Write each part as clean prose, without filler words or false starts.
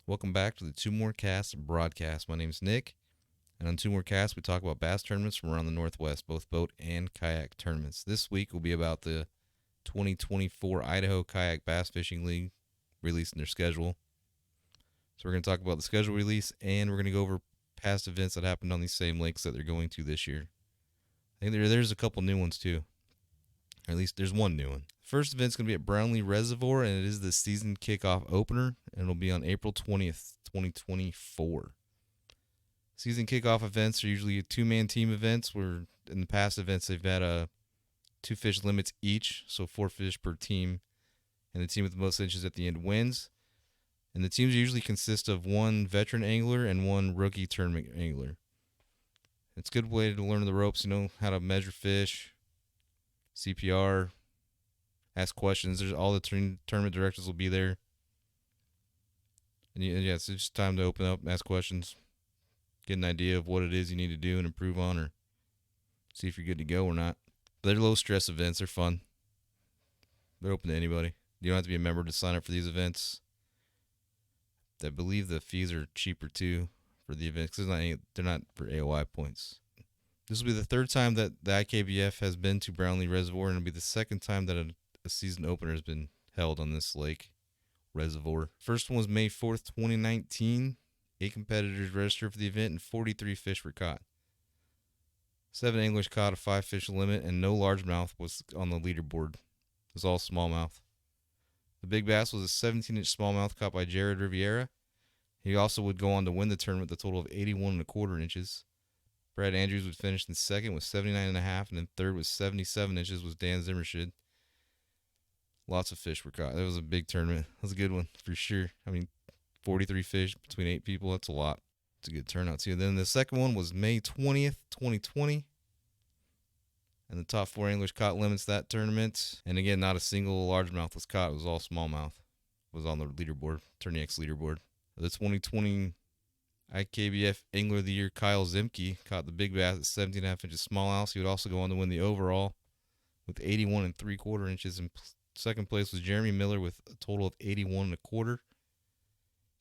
Welcome back to the Two More Casts broadcast. My name's Nick, and on Two More Casts, we talk about bass tournaments from around the Northwest, both boat and kayak tournaments. This week will be about the 2024 Idaho Kayak Bass Fishing League releasing their schedule. So we're going to talk about the schedule release, and we're going to go over past events that happened on these same lakes that they're going to this year. I think there's a couple new ones too. Or at least there's one new one. First event's going to be at Brownlee Reservoir, and it is the season kickoff opener, and it'll be on April 20th, 2024. Season kickoff events are usually two-man team events, where in the past events they've had two fish limits each, so 4 fish per team, and the team with the most inches at the end wins. And the teams usually consist of one veteran angler and one rookie tournament angler. It's a good way to learn the ropes, how to measure fish, CPR, ask questions. There's all the tournament directors will be there. And yeah, it's just time to open up, ask questions, get an idea of what it is you need to do and improve on, or see if you're good to go or not. But they're low stress events. They're fun. They're open to anybody. You don't have to be a member to sign up for these events. I believe the fees are cheaper too for the events because they're not for AOI points. This will be the third time that the IKBF has been to Brownlee Reservoir, and it'll be the second time that a season opener has been held on this lake reservoir. First one was May 4th, 2019. 8 competitors registered for the event, and 43 fish were caught. 7 anglers caught a 5 fish limit, and no largemouth was on the leaderboard. It was all smallmouth. The big bass was a 17-inch smallmouth caught by Jared Riviera. He also would go on to win the tournament with a total of 81.25 inches. Brad Andrews would finish in second with 79.5, and in third with 77 inches was Dan Zimmershid. Lots of fish were caught. That was a big tournament. That was a good one for sure. 43 fish between 8 people. That's a lot. It's a good turnout too. Then the second one was May 20th, 2020. And the top 4 anglers caught limits that tournament. And again, not a single largemouth was caught. It was all smallmouth. It was on the leaderboard, Tourney X leaderboard. The 2020 IKBF Angler of the Year, Kyle Zimke, caught the big bass at 17.5 inches smallhouse. He would also go on to win the overall with 81.75 inches. And second place was Jeremy Miller with a total of 81.25.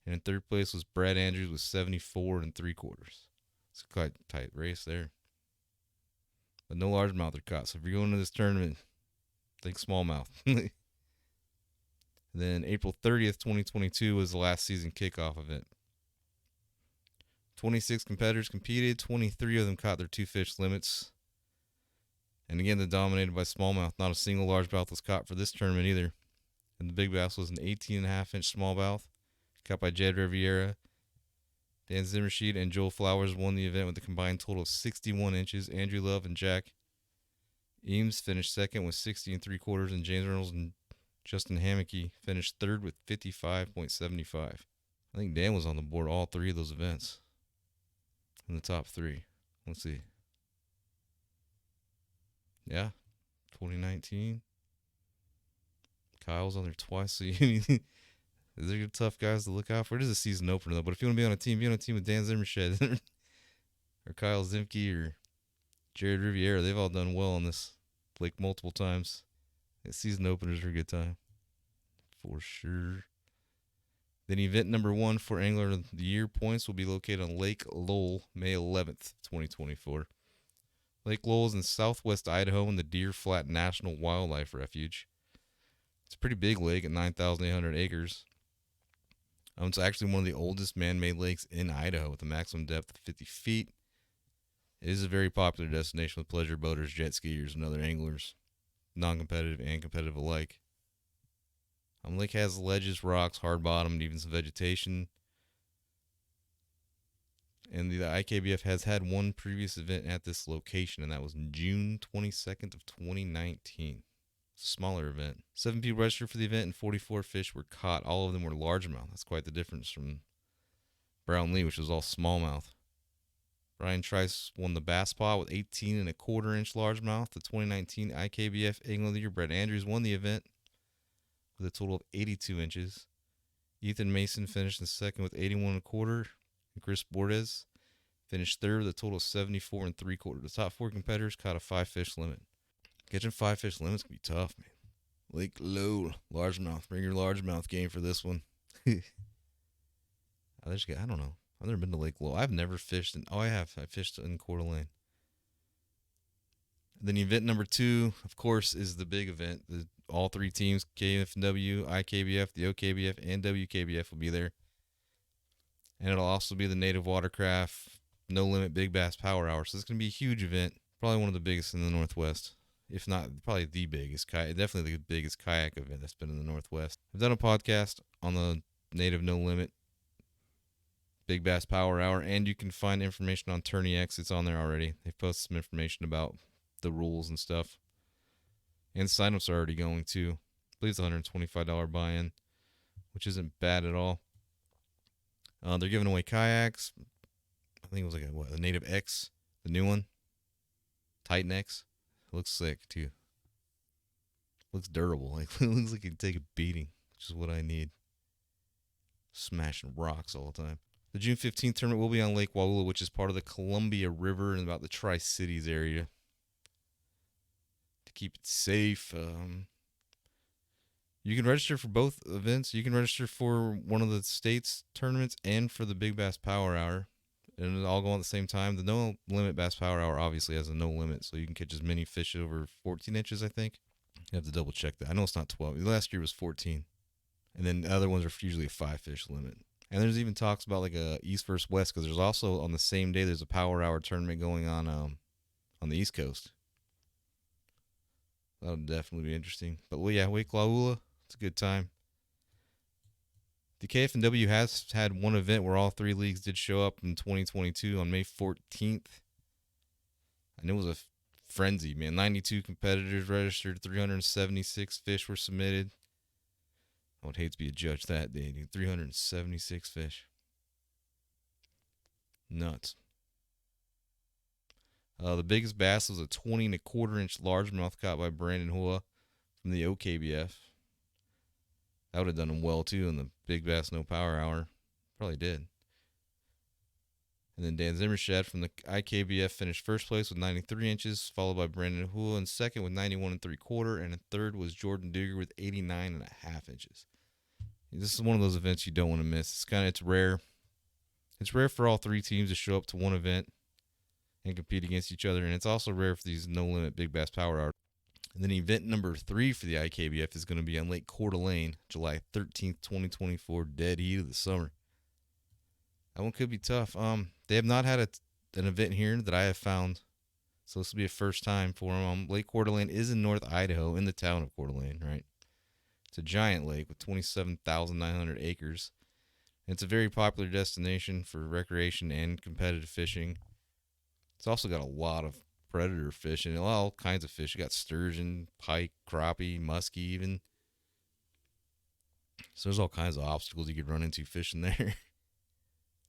And in third place was Brad Andrews with 74.75. It's a quite tight race there. But no largemouth are caught. So if you're going to this tournament, think smallmouth. Then April 30th, 2022 was the last season kickoff event. 26 competitors competed. 23 of them caught their 2 fish limits. And again, they're dominated by smallmouth. Not a single largemouth was caught for this tournament either. And the big bass was an 18.5-inch smallmouth caught by Jed Riviera. Dan Zimmershid and Joel Flowers won the event with a combined total of 61 inches. Andrew Love and Jack Eames finished second with 60.75, and James Reynolds and Justin Hammocky finished third with 55.75. I think Dan was on the board all 3 of those events in the top 3. Let's see. Yeah, 2019. Kyle's on there twice. So these are tough guys to look out for. It is a season opener, though. But if you want to be on a team, be on a team with Dan Zimmershid or Kyle Zimke or Jared Riviera. They've all done well on this lake multiple times. Season openers are a good time for sure. Then event number 1 for Angler of the Year points will be located on Lake Lowell, May 11th, 2024. Lake Lowell is in southwest Idaho in the Deer Flat National Wildlife Refuge. It's a pretty big lake at 9,800 acres. It's actually one of the oldest man-made lakes in Idaho with a maximum depth of 50 feet. It is a very popular destination with pleasure boaters, jet skiers, and other anglers, non-competitive and competitive alike. The lake has ledges, rocks, hard bottom, and even some vegetation. And the IKBF has had one previous event at this location, and that was June 22nd of 2019. It's a smaller event. 7 people registered for the event, and 44 fish were caught. All of them were largemouth. That's quite the difference from Brownlee, which was all smallmouth. Brian Trice won the bass pot with 18.25-inch largemouth. The 2019 IKBF Angler of the Year, Brett Andrews, won the event with a total of 82 inches. Ethan Mason finished in second with 81.25, and Chris Bordes finished third with a total of 74.75. The top 4 competitors caught a 5-fish limit. Catching 5-fish limits can be tough, man. Lake Lowell, largemouth. Bring your largemouth game for this one. I don't know. I've never been to Lake Lowell. I've never fished in. Oh, I have. I fished in Coeur d'Alene. Then event number 2, of course, is the big event. All 3 teams, KFW, IKBF, the OKBF, and WKBF will be there. And it'll also be the Native Watercraft No Limit Big Bass Power Hour. So it's going to be a huge event. Probably one of the biggest in the Northwest. If not, probably the biggest kayak. Definitely the biggest kayak event that's been in the Northwest. I've done a podcast on the Native No Limit Big Bass Power Hour, and you can find information on Tourney X. It's on there already. They've posted some information about the rules and stuff. And signups are already going too. I believe it's $125 buy-in, which isn't bad at all. They're giving away kayaks. I think it was like the Native X, the new one. Titan X. It looks sick too. Looks durable. Like it looks like it can take a beating, which is what I need. Smashing rocks all the time. The June 15th tournament will be on Lake Wauhula, which is part of the Columbia River and about the Tri-Cities area. To keep it safe, you can register for both events. You can register for one of the state's tournaments and for the Big Bass Power Hour. And it'll all go on at the same time. The No Limit Bass Power Hour obviously has a no limit, so you can catch as many fish over 14 inches, I think. You have to double check that. I know it's not 12. Last year was 14. And then the other ones are usually a 5-fish limit. And there's even talks about like a East versus West, because there's also on the same day there's a Power Hour tournament going on the East Coast. That'll definitely be interesting. But well, yeah, Lake Wauhula, it's a good time. The KFW has had one event where all 3 leagues did show up in 2022 on May 14th. And it was a frenzy, man. 92 competitors registered, 376 fish were submitted. I would hate to be a judge that day, dude. 376 fish. Nuts. The biggest bass was a 20 1/4 inch largemouth caught by Brandon Hua from the OKBF. That would have done him well too in the Big Bass No Power Hour. Probably did. And then Dan Zimmershed from the IKBF finished first place with 93 inches, followed by Brandon Hua in second with 91 3/4, and in third was Jordan Duger with 89.5 inches. This is one of those events you don't want to miss. It's rare. It's rare for all 3 teams to show up to one event and compete against each other, and it's also rare for these No Limit Big Bass Power Hour. And then event number 3 for the IKBF is going to be on Lake Coeur d'Alene, July 13th, 2024, dead heat of the summer. That one could be tough. They have not had an event here that I have found, so this will be a first time for them. Lake Coeur d'Alene is in North Idaho, in the town of Coeur d'Alene, right? It's a giant lake with 27,900 acres. It's a very popular destination for recreation and competitive fishing. It's also got a lot of predator fish and all kinds of fish. You got sturgeon, pike, crappie, muskie even. So there's all kinds of obstacles you could run into fishing there.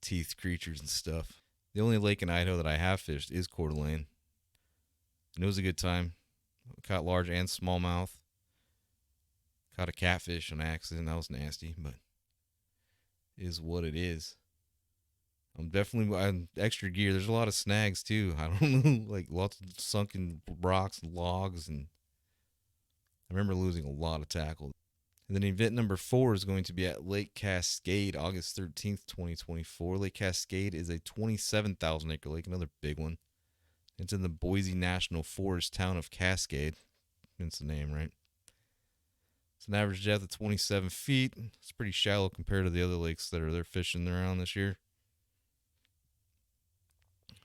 Teeth creatures and stuff. The only lake in Idaho that I have fished is Coeur d'Alene. And it was a good time. Caught large and smallmouth. Caught a catfish on accident. That was nasty, but is what it is. I'm definitely extra gear. There's a lot of snags too. I don't know, like lots of sunken rocks and logs, and I remember losing a lot of tackle. And then event number 4 is going to be at Lake Cascade, August 13th, 2024. Lake Cascade is a 27,000 acre lake, another big one. It's in the Boise National Forest town of Cascade. That's the name, right? It's an average depth of 27 feet. It's pretty shallow compared to the other lakes that they're fishing around this year.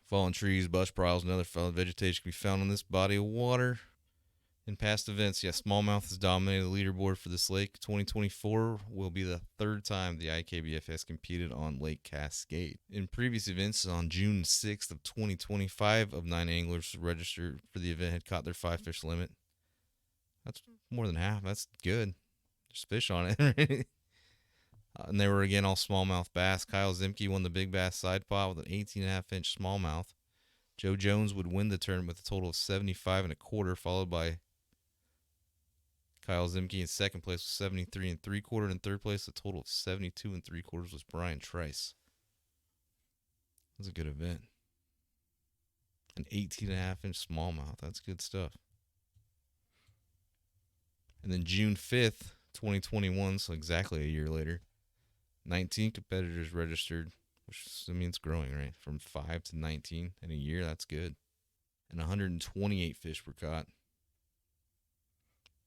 Fallen trees, bush piles, and other fallen vegetation can be found on this body of water. In past events, smallmouth has dominated the leaderboard for this lake. 2024 will be the 3rd time the IKBF has competed on Lake Cascade. In previous events, on June 6th of 2025, of 9 anglers registered for the event had caught their 5-fish limit. That's more than half. That's good. There's fish on it. And they were again all smallmouth bass. Kyle Zimke won the Big Bass side pot with an 18.5-inch smallmouth. Joe Jones would win the tournament with a total of 75 1/4, followed by Kyle Zimke in second place with 73 3/4, and in third place a total of 72 3/4 was Brian Trice. That was a good event. An 18.5-inch smallmouth. That's good stuff. And then June 5th, 2021, so exactly a year later, 19 competitors registered, which means growing, right? From 5 to 19 in a year. That's good. And 128 fish were caught.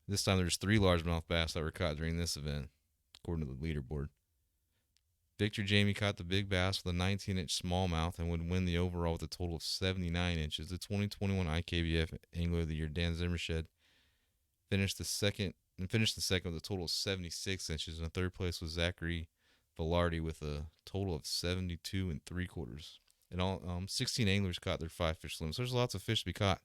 This time there's 3 largemouth bass that were caught during this event, according to the leaderboard. Victor Jamie caught the big bass with a 19-inch smallmouth and would win the overall with a total of 79 inches. The 2021 IKBF Angler of the Year, Dan Zimmershed, finished the second with a total of 76 inches. And third place was Zachary Velarde with a total of 72 3/4. And all 16 anglers caught their 5 fish limits. There's lots of fish to be caught.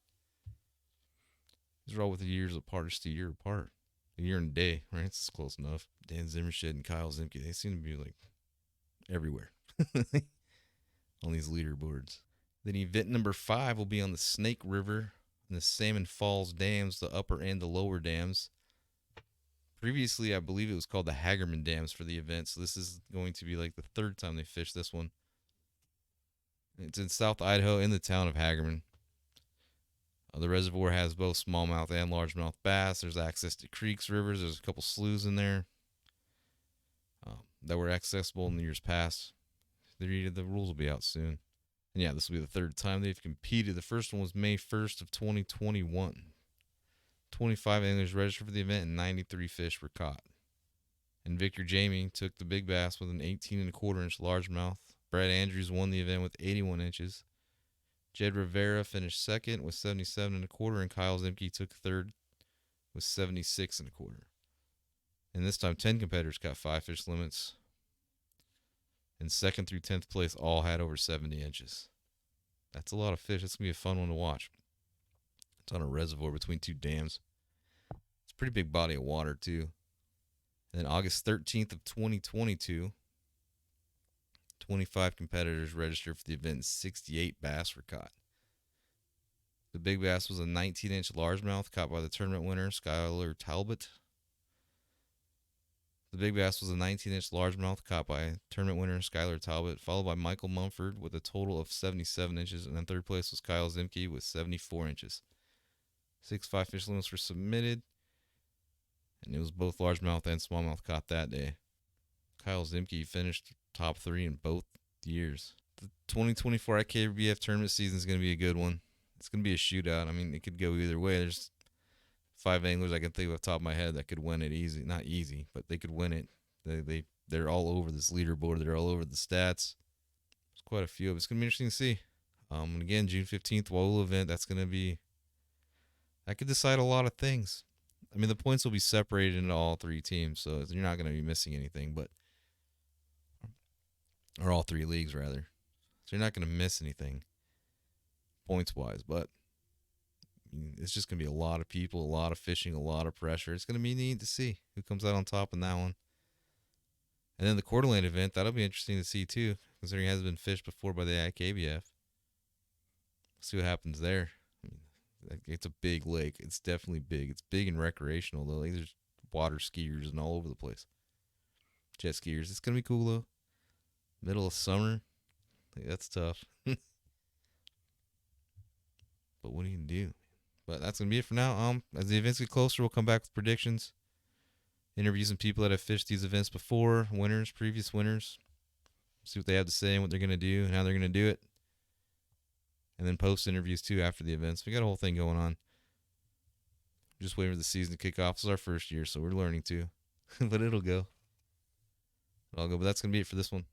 These are all with the years apart, just a year apart. A year and a day, right? It's close enough. Dan Zimmershed and Kyle Zimke, they seem to be like everywhere on these leaderboards. Then event number 5 will be on the Snake River and the Salmon Falls dams, the upper and the lower dams. Previously, I believe it was called the Hagerman Dams for the event, so this is going to be like the 3rd time they fished this one. It's in South Idaho in the town of Hagerman. The reservoir has both smallmouth and largemouth bass. There's access to creeks, rivers. There's a couple sloughs in there that were accessible in the years past. The rules will be out soon. And yeah, this will be the 3rd time they've competed. The first one was May 1st of 2021. 25 anglers registered for the event and 93 fish were caught. And Victor Jamie took the big bass with an 18.25-inch largemouth. Brad Andrews won the event with 81 inches. Jed Rivera finished second with 77.25, and Kyle Zimke took third with 76.25. And this time, 10 competitors caught 5 fish limits. And 2nd through 10th place all had over 70 inches. That's a lot of fish. It's going to be a fun one to watch. It's on a reservoir between 2 dams. It's a pretty big body of water, too. And then August 13th of 2022, 25 competitors registered for the event and 68 bass were caught. The big bass was a 19-inch largemouth caught by the tournament winner, Skylar Talbot. The big bass was a 19-inch largemouth caught by tournament winner Skylar Talbot, followed by Michael Mumford with a total of 77 inches, and then 3rd place was Kyle Zimke with 74 inches. 6 5 fish limits were submitted, and it was both largemouth and smallmouth caught that day. Kyle Zimke finished top 3 in both years. The 2024 IKBF tournament season is going to be a good one. It's going to be a shootout. I mean, it could go either way. There's 5 anglers I can think of off the top of my head that could win it easy. Not easy, but they could win it. They're all over this leaderboard. They're all over the stats. There's quite a few of them. It's going to be interesting to see. And again, June 15th, Waula event. That could decide a lot of things. I mean, the points will be separated into all 3 teams, so you're not going to be missing anything, or all 3 leagues, rather. So you're not going to miss anything points-wise, but it's just going to be a lot of people, a lot of fishing, a lot of pressure. It's going to be neat to see who comes out on top in that one. And then the Coeur d'Alene event, that'll be interesting to see too, considering it hasn't been fished before by the IKBF. See what happens there. I mean, it's a big lake. It's definitely big. It's big and recreational, though. Like, there's water skiers and all over the place. Jet skiers. It's going to be cool, though. Middle of summer. That's tough. But what do you do? But that's going to be it for now. As the events get closer, we'll come back with predictions. Interview some people that have fished these events before. Winners, previous winners. See what they have to say and what they're going to do and how they're going to do it. And then post interviews, too, after the events. We got a whole thing going on. Just waiting for the season to kick off. This is our first year, so we're learning, too. But it'll go. But that's going to be it for this one.